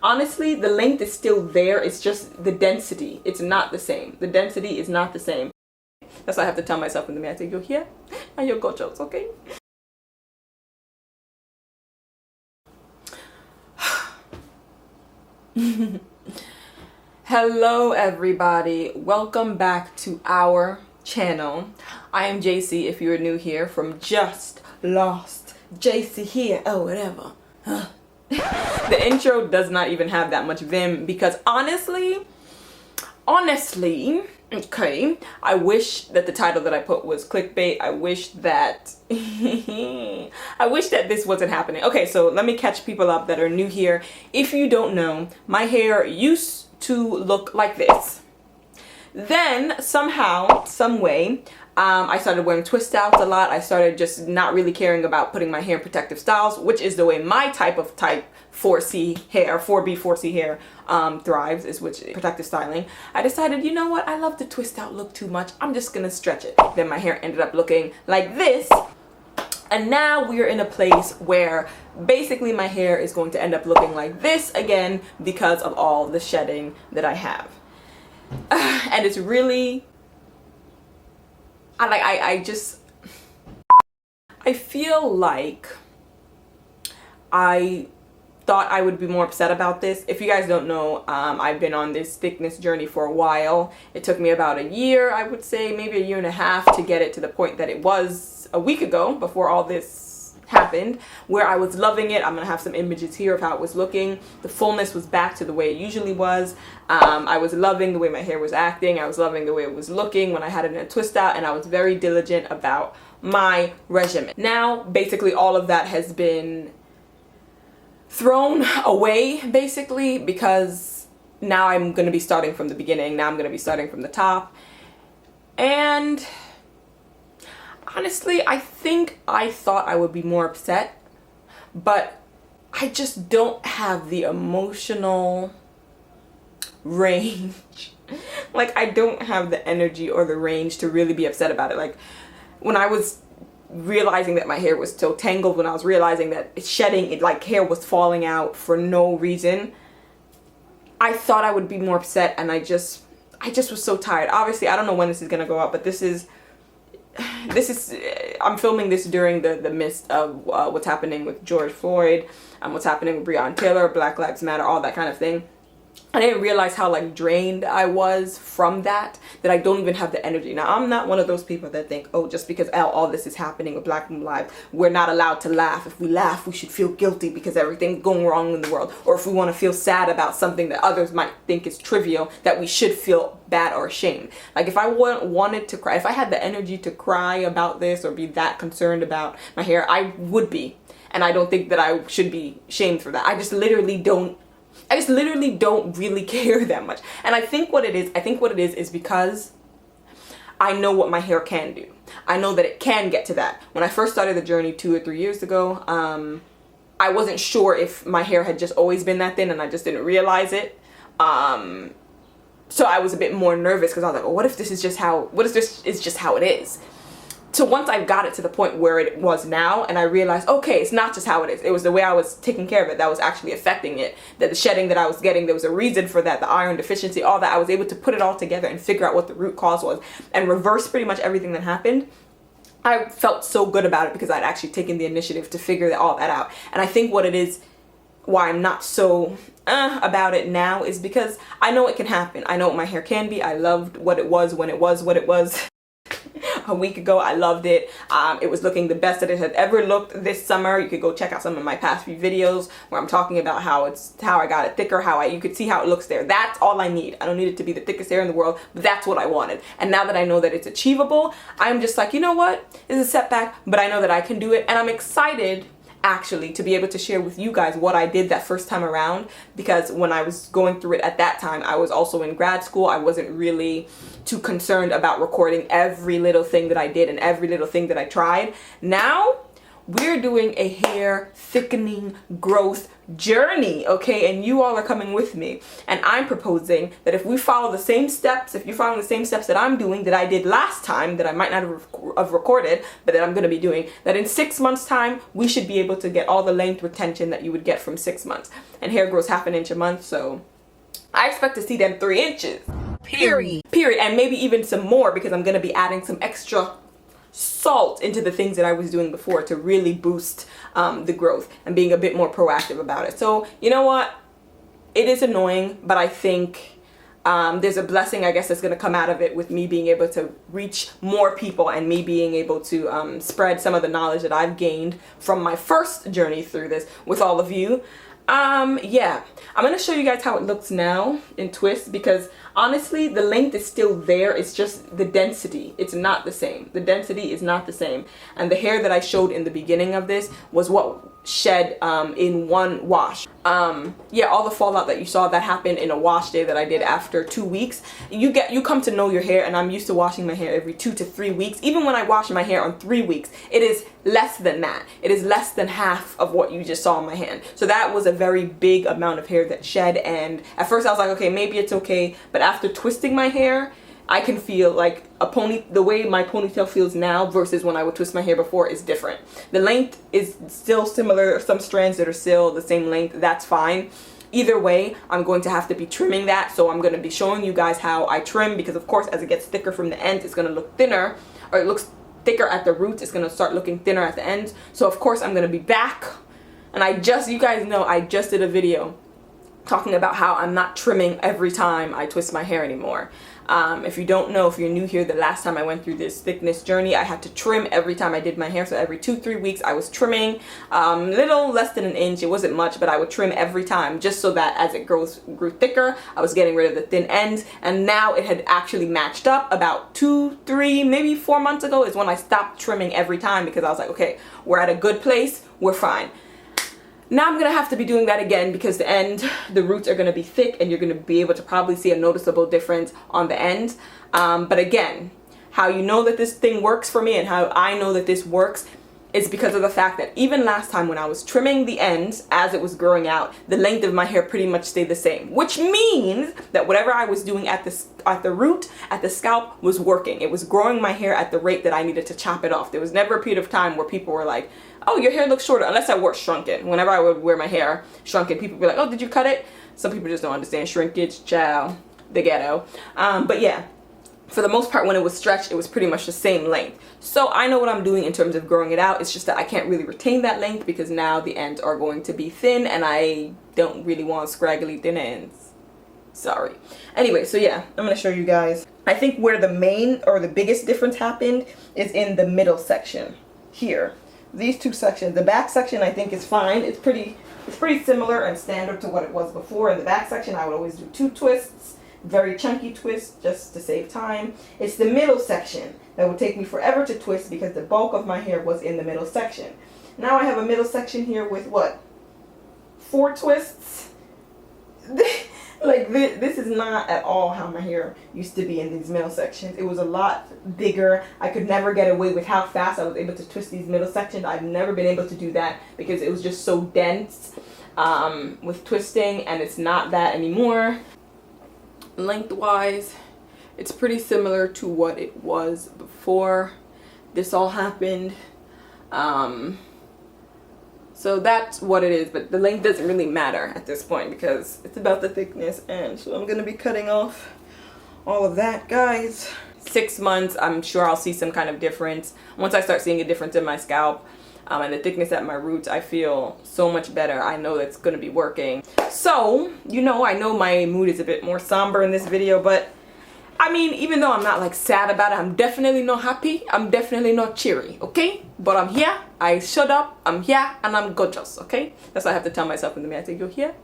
Honestly, the length is still there. It's just the density. It's not the same. The density is not the same. That's what I have to tell myself in the mirror. I say, you're here and you're gorgeous, okay? Hello everybody, welcome back to our channel. I am JC if you are new here from Just Lost JC here, oh whatever. The intro does not even have that much vim because honestly, okay, I wish that the title that I put was clickbait. I wish that this wasn't happening. Okay, so let me catch people up that are new here. If you don't know, my hair used to look like this. Then somehow, some way, I started wearing twist outs a lot. I started just not really caring about putting my hair in protective styles, which is the way my type 4C hair, 4B 4C hair thrives, is which protective styling. I decided, you know what, I love the twist out look too much. I'm just gonna stretch it. Then my hair ended up looking like this. And now we're in a place where basically my hair is going to end up looking like this again because of all the shedding that I have. And it's really, I feel like I thought I would be more upset about this. If you guys don't know, I've been on this thickness journey for a while. It took me about a year, I would say, maybe a year and a half to get it to the point that it was a week ago before all this happened, where I was loving it. I'm gonna have some images here of how it was looking. The fullness was back to the way it usually was. I was loving the way my hair was acting. I was loving the way it was looking when I had it in a twist out, and I was very diligent about my regimen. Now, basically all of that has been thrown away, basically, because now I'm gonna be starting from the beginning. Now I'm gonna be starting from the top. And honestly, I think I thought I would be more upset, but I just don't have the emotional range. Like, I don't have the energy or the range to really be upset about it. Like, when I was realizing that my hair was so tangled, when I was realizing that it's shedding, it like hair was falling out for no reason, I thought I would be more upset, and I just was so tired. Obviously, I don't know when this is gonna go out, but this is I'm filming this during the midst of what's happening with George Floyd, what's happening with Breonna Taylor, Black Lives Matter, all that kind of thing. I didn't realize how like drained I was from that I don't even have the energy. Now, I'm not one of those people that think, oh, just because all this is happening with Black lives, we're not allowed to laugh. If we laugh, we should feel guilty because everything's going wrong in the world. Or if we want to feel sad about something that others might think is trivial, that we should feel bad or ashamed. Like, if I wanted to cry, if I had the energy to cry about this or be that concerned about my hair, I would be. And I don't think that I should be shamed for that. I just literally don't really care that much. And I think what it is because I know what my hair can do. I know that it can get to that. When I first started the journey 2 or 3 years ago, I wasn't sure if my hair had just always been that thin and I just didn't realize it. So I was a bit more nervous because I was like, well, what if this is just how it is? So once I got it to the point where it was now, and I realized, okay, it's not just how it is. It was the way I was taking care of it that was actually affecting it. That the shedding that I was getting, there was a reason for that, the iron deficiency, all that. I was able to put it all together and figure out what the root cause was and reverse pretty much everything that happened. I felt so good about it because I'd actually taken the initiative to figure all that out. And I think what it is, why I'm not so about it now, is because I know it can happen. I know what my hair can be. I loved what it was when it was what it was. A week ago, I loved it. It was looking the best that it had ever looked this summer. You could go check out some of my past few videos where I'm talking about how I got it thicker, you could see how it looks there. That's all I need. I don't need it to be the thickest hair in the world, but that's what I wanted. And now that I know that it's achievable, I'm just like, you know what? It's a setback, but I know that I can do it, and I'm excited actually to be able to share with you guys what I did that first time around, because when I was going through it at that time, I was also in grad school. I wasn't really too concerned about recording every little thing that I did and every little thing that I tried. Now, we're doing a hair thickening growth journey, okay? And you all are coming with me. And I'm proposing that if we follow the same steps, if you're following the same steps that I'm doing, that I did last time, that I might not have recorded, but that I'm going to be doing, that in 6 months time, we should be able to get all the length retention that you would get from 6 months. And hair grows ½ inch a month, so I expect to see them 3 inches. Period. And maybe even some more, because I'm going to be adding some extra salt into the things that I was doing before to really boost the growth and being a bit more proactive about it. So you know what, it is annoying, but I think there's a blessing, I guess, that's going to come out of it with me being able to reach more people and me being able to spread some of the knowledge that I've gained from my first journey through this with all of you. Yeah, I'm going to show you guys how it looks now in twists, because honestly, the length is still there. It's just the density. It's not the same. The density is not the same. And the hair that I showed in the beginning of this was what shed in one wash. Yeah, all the fallout that you saw, that happened in a wash day that I did after 2 weeks. You come to know your hair, and I'm used to washing my hair every 2 to 3 weeks. Even when I wash my hair on 3 weeks, it is less than that. It is less than half of what you just saw on my hand. So that was a very big amount of hair that shed, and at first I was like, okay, maybe it's okay, but after twisting my hair, I can feel like the way my ponytail feels now versus when I would twist my hair before is different. The length is still similar, some strands that are still the same length, that's fine. Either way, I'm going to have to be trimming that, so I'm going to be showing you guys how I trim, because of course as it gets thicker from the end, it's going to look thinner, or it looks thicker at the roots, it's going to start looking thinner at the end. So of course I'm going to be back, and you guys know I just did a video talking about how I'm not trimming every time I twist my hair anymore. If you don't know, if you're new here, the last time I went through this thickness journey, I had to trim every time I did my hair. So every 2-3 weeks I was trimming, little less than an inch. It wasn't much, but I would trim every time, just so that as it grew thicker, I was getting rid of the thin ends. And now it had actually matched up. About 2, 3, maybe 4 months ago is when I stopped trimming every time, because I was like, okay, we're at a good place, we're fine. Now I'm going to have to be doing that again, because the roots are going to be thick, and you're going to be able to probably see a noticeable difference on the end. But again, how you know that this thing works for me and how I know that this works is because of the fact that even last time when I was trimming the ends as it was growing out, the length of my hair pretty much stayed the same, which means that whatever I was doing at the root, at the scalp, was working. It was growing my hair at the rate that I needed to chop it off. There was never a period of time where people were like, oh, your hair looks shorter, unless I wore shrunken. Whenever I would wear my hair shrunken, people would be like, oh, did you cut it? Some people just don't understand shrinkage, child, the ghetto. But yeah, for the most part, when it was stretched, it was pretty much the same length. So I know what I'm doing in terms of growing it out. It's just that I can't really retain that length, because now the ends are going to be thin, and I don't really want scraggly thin ends. Sorry. Anyway, so yeah, I'm going to show you guys. I think where the main or the biggest difference happened is in the middle section here. These two sections. The back section I think is fine. It's pretty similar and standard to what it was before. In the back section I would always do 2 twists, very chunky twists, just to save time. It's the middle section that would take me forever to twist, because the bulk of my hair was in the middle section. Now I have a middle section here with what? 4 twists? Like this is not at all how my hair used to be in these middle sections. It was a lot bigger. I could never get away with how fast I was able to twist these middle sections. I've never been able to do that, because it was just so dense with twisting, and it's not that anymore. Lengthwise, it's pretty similar to what it was before this all happened. So that's what it is, but the length doesn't really matter at this point, because it's about the thickness. And so I'm going to be cutting off all of that, guys. 6 months, I'm sure I'll see some kind of difference. Once I start seeing a difference in my scalp and the thickness at my roots, I feel so much better. I know that's going to be working. So, you know, I know my mood is a bit more somber in this video, but I mean, even though I'm not like sad about it, I'm definitely not happy. I'm definitely not cheery, okay? But I'm here, I shut up, I'm here, and I'm gorgeous, okay? That's what I have to tell myself in the mirror. I say, you're here,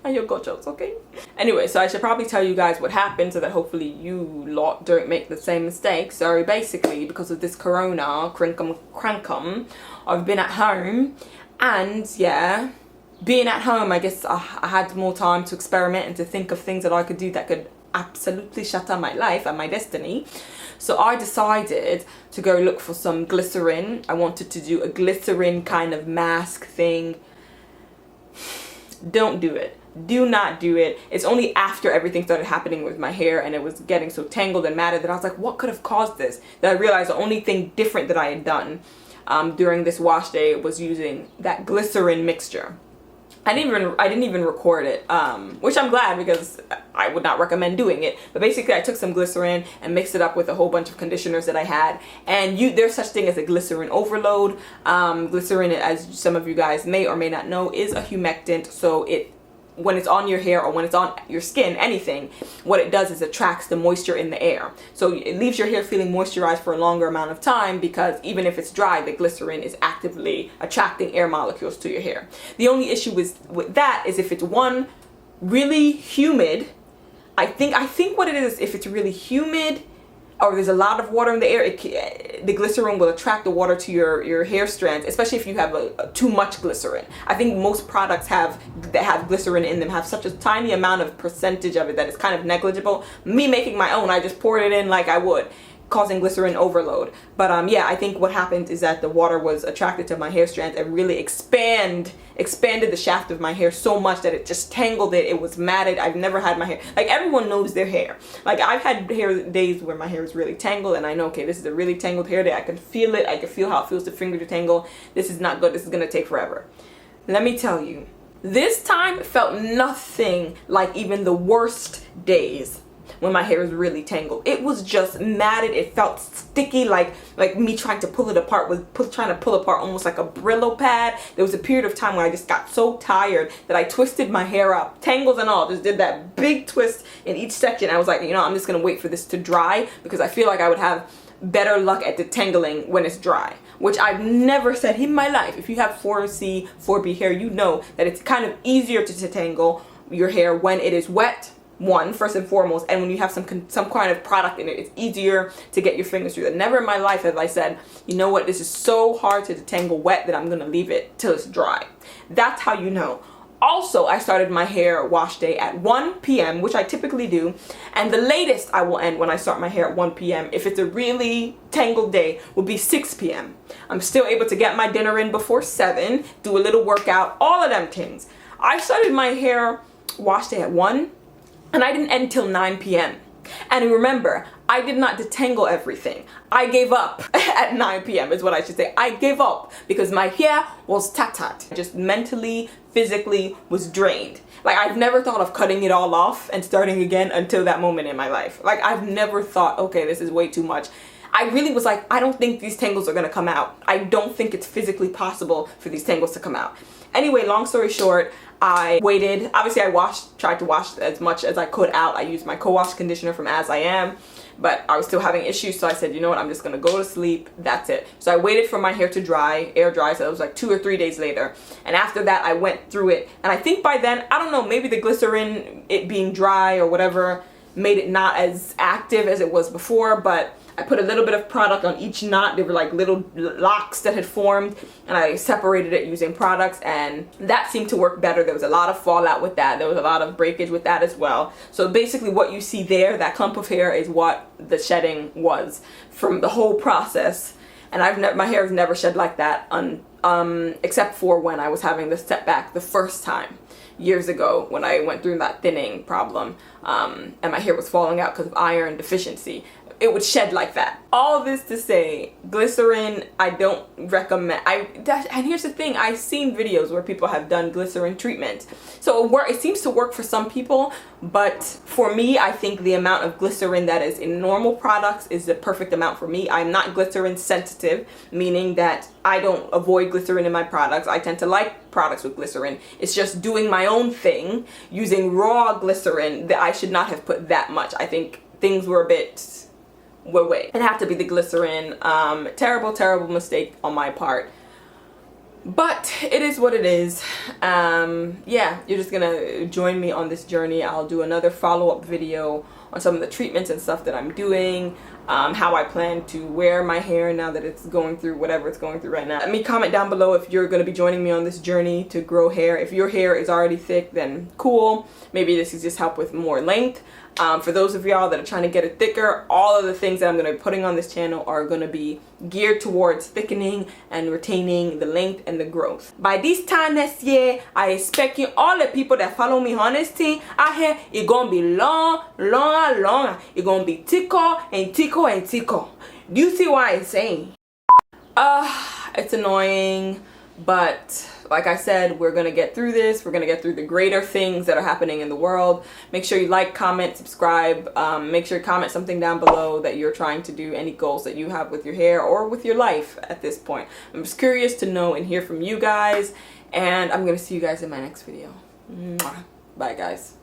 and you're gorgeous, okay? Anyway, so I should probably tell you guys what happened, so that hopefully you lot don't make the same mistake. So basically, because of this corona, crankum, I've been at home, and yeah, being at home, I guess I had more time to experiment and to think of things that I could do that could absolutely shatter my life and my destiny. So I decided to go look for some glycerin. I wanted to do a glycerin kind of mask thing. Don't do it. Do not do it. It's only after everything started happening with my hair and it was getting so tangled and matted that I was like, what could have caused this? That I realized the only thing different that I had done during this wash day was using that glycerin mixture. I didn't even record it, which I'm glad, because I would not recommend doing it. But basically, I took some glycerin and mixed it up with a whole bunch of conditioners that I had. And there's such thing as a glycerin overload. Glycerin, as some of you guys may or may not know, is a humectant. So when it's on your hair or when it's on your skin, anything, what it does is attracts the moisture in the air. So it leaves your hair feeling moisturized for a longer amount of time, because even if it's dry, the glycerin is actively attracting air molecules to your hair. The only issue with that is if it's really humid. I think what it is, if it's really humid or there's a lot of water in the air, the glycerin will attract the water to your hair strands, especially if you have too much glycerin. I think most products that have glycerin in them have such a tiny amount of percentage of it that it's kind of negligible. Me making my own, I just poured it in like I would, causing glycerin overload. But yeah, I think what happened is that the water was attracted to my hair strands and really expanded the shaft of my hair so much that it just tangled it. It was matted. I've never had my hair, like, everyone knows their hair. Like, I've had hair days where my hair is really tangled and I know, okay, this is a really tangled hair day. I can feel it. I can feel how it feels to finger to tangle. This is not good. This is gonna take forever. Let me tell you, this time felt nothing like even the worst days when my hair is really tangled. It was just matted. It felt sticky, like me trying to pull it apart trying to pull apart almost like a Brillo pad. There was a period of time where I just got so tired that I twisted my hair up, tangles and all, just did that big twist in each section. I was like, you know, I'm just gonna wait for this to dry, because I feel like I would have better luck at detangling when it's dry, which I've never said in my life. If you have 4C, 4B hair, you know that it's kind of easier to detangle your hair when it is wet, first and foremost, and when you have some kind of product in it, it's easier to get your fingers through that. Never in my life have I said, you know what, this is so hard to detangle wet that I'm gonna leave it till it's dry. That's how you know. Also, I started my hair wash day at 1 p.m., which I typically do, and the latest I will end when I start my hair at 1 p.m., if it's a really tangled day, will be 6 p.m. I'm still able to get my dinner in before 7, do a little workout, all of them things. I started my hair wash day at 1, and I didn't end till 9 p.m. And remember, I did not detangle everything. I gave up at 9 p.m. is what I should say. I gave up because my hair was tattered. Just mentally, physically was drained. Like, I've never thought of cutting it all off and starting again until that moment in my life. Like, I've never thought, okay, this is way too much. I really was like, I don't think these tangles are gonna come out. I don't think it's physically possible for these tangles to come out. Anyway, long story short, I waited. Obviously, I tried to wash as much as I could out. I used my co-wash conditioner from As I Am, but I was still having issues, so I said, you know what, I'm just gonna go to sleep. That's it. So I waited for my hair to dry, air dry, so it was like 2 or 3 days later. And after that, I went through it, and I think by then, I don't know, maybe the glycerin, it being dry or whatever, made it not as active as it was before, but I put a little bit of product on each knot. There were like little locks that had formed, and I separated it using products, and that seemed to work better. There was a lot of fallout with that. There was a lot of breakage with that as well. So basically what you see there, that clump of hair, is what the shedding was from the whole process. And my hair has never shed like that, except for when I was having the setback the first time, years ago, when I went through that thinning problem, and my hair was falling out because of iron deficiency. It would shed like that. All this to say, glycerin, I don't recommend. And here's the thing, I've seen videos where people have done glycerin treatment. So it seems to work for some people, but for me, I think the amount of glycerin that is in normal products is the perfect amount for me. I'm not glycerin sensitive, meaning that I don't avoid glycerin in my products. I tend to like products with glycerin. It's just doing my own thing, using raw glycerin, that I should not have put that much. I think things were a bit... Wait. It had to be the glycerin. Terrible mistake on my part. But it is what it is. Yeah, you're just gonna join me on this journey. I'll do another follow-up video on some of the treatments and stuff that I'm doing, how I plan to wear my hair now that it's going through whatever it's going through right now. Let me comment down below if you're going to be joining me on this journey to grow hair. If your hair is already thick, then cool. Maybe this is just help with more length. For those of y'all that are trying to get it thicker, all of the things that I'm going to be putting on this channel are going to be geared towards thickening and retaining the length and the growth. By this time next year, I expect you all the people that follow me on this thing out here, it's going to be long. It's going to be thicker and thicker and thicker. Do you see what I'm saying? It's annoying, but like I said, we're gonna get through this. We're gonna get through the greater things that are happening in the world. Make sure you like, comment, subscribe. Make sure you comment something down below that you're trying to do, any goals that you have with your hair or with your life at this point. I'm just curious to know and hear from you guys, and I'm gonna see you guys in my next video. Mwah. Bye guys.